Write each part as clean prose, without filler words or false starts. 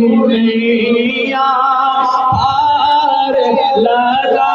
नैया पार लगा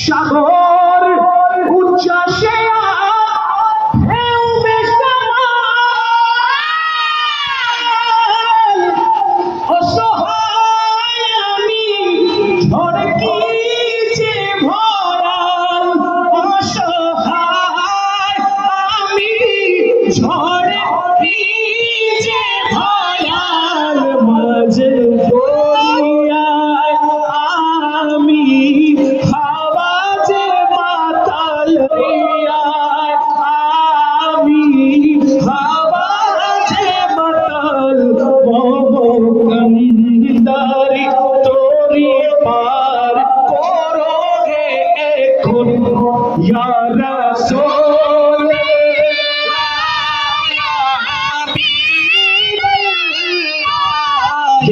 সাগর উচ্ছ্বাসে ঢেউ বেসামাল অসহায় আমি ঝড় কি যে ভরাল অসহায় আমি ঝড় কি যে ভরাল মাঝে দরিয়ায় আমি या रसूल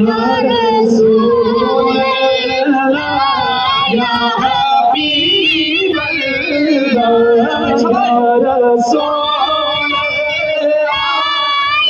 या रसूल या हबीब अल्लाह या रसूल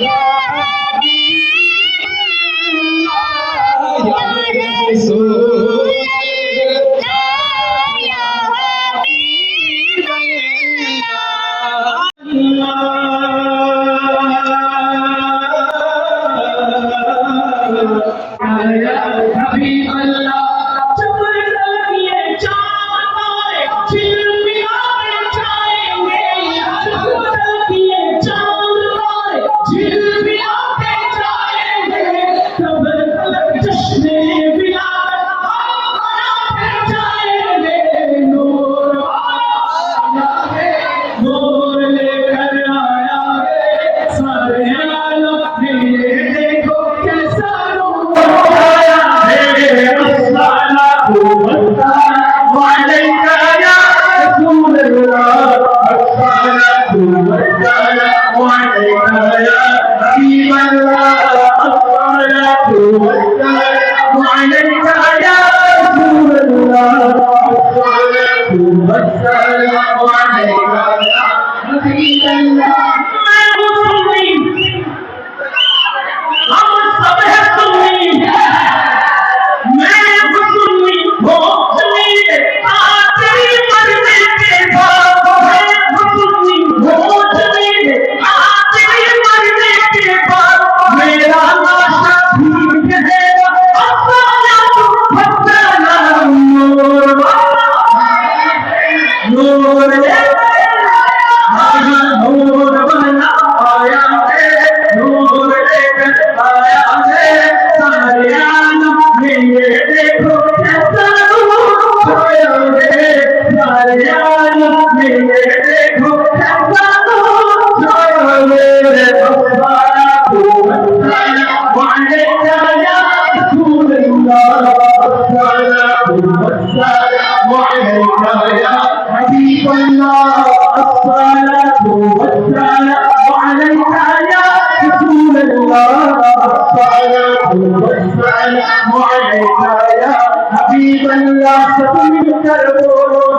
या हबीब अल्लाह या रसूल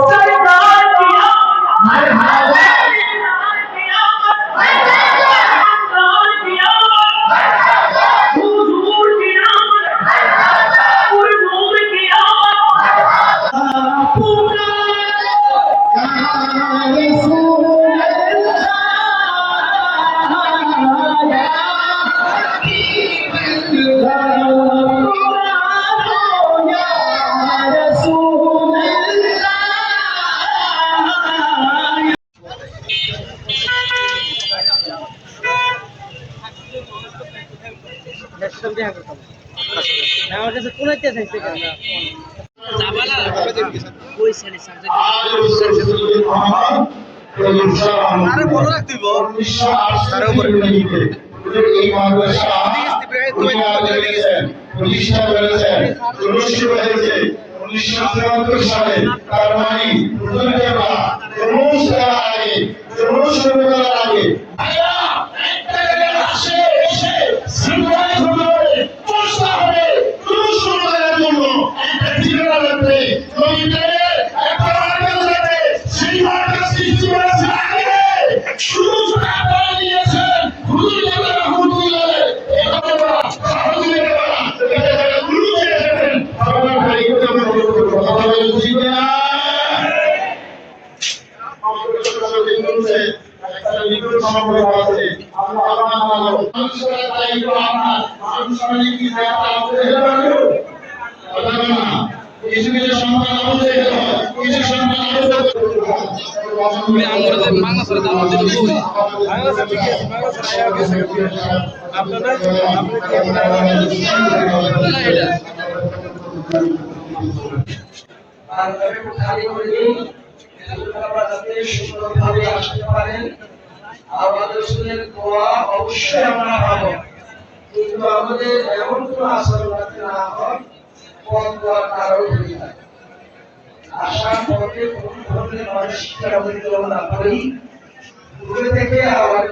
আমার কাছে কোনাইতে চাইছে কেন জাবালা ওই সাইডে সাবজেক্ট আরে বলো না তুই বল 1908 উপরে এই মাদ্রাসা প্রতিষ্ঠা করেছেন অনুষ্ঠিত হয়েছে 1974 সালে। তার মানে হুজুররা আগে শুরু করার আগে ভাইয়া একটা জায়গায় আসে এসে সিংহায় ধরে চেষ্টা হবে শুরু করার জন্য একটা ঠিকানা লাগবে নবীদের একটা মার্কেট লাগবে সেই মার্কেট সৃষ্টি করেছে আগে শুরু করে দিয়েছেন হুজুররা রহমতুল্লাহ এই কথা সহযোগিতা এটা গুরু দিয়েছেন আমার ভাই কথা বলছি না সুন্দরভাবে আসতে পারেন আমাদের শুনে দোয়া অবশ্যই আমরা পাবো, কিন্তু আমাদের এমন কোনো আচরণ না হয় পথ দোয়ার কারণ হয়ে যায়। আসার পথে কোন ধরনের মানসিক অবহেলা না করি দূরে থেকে আবার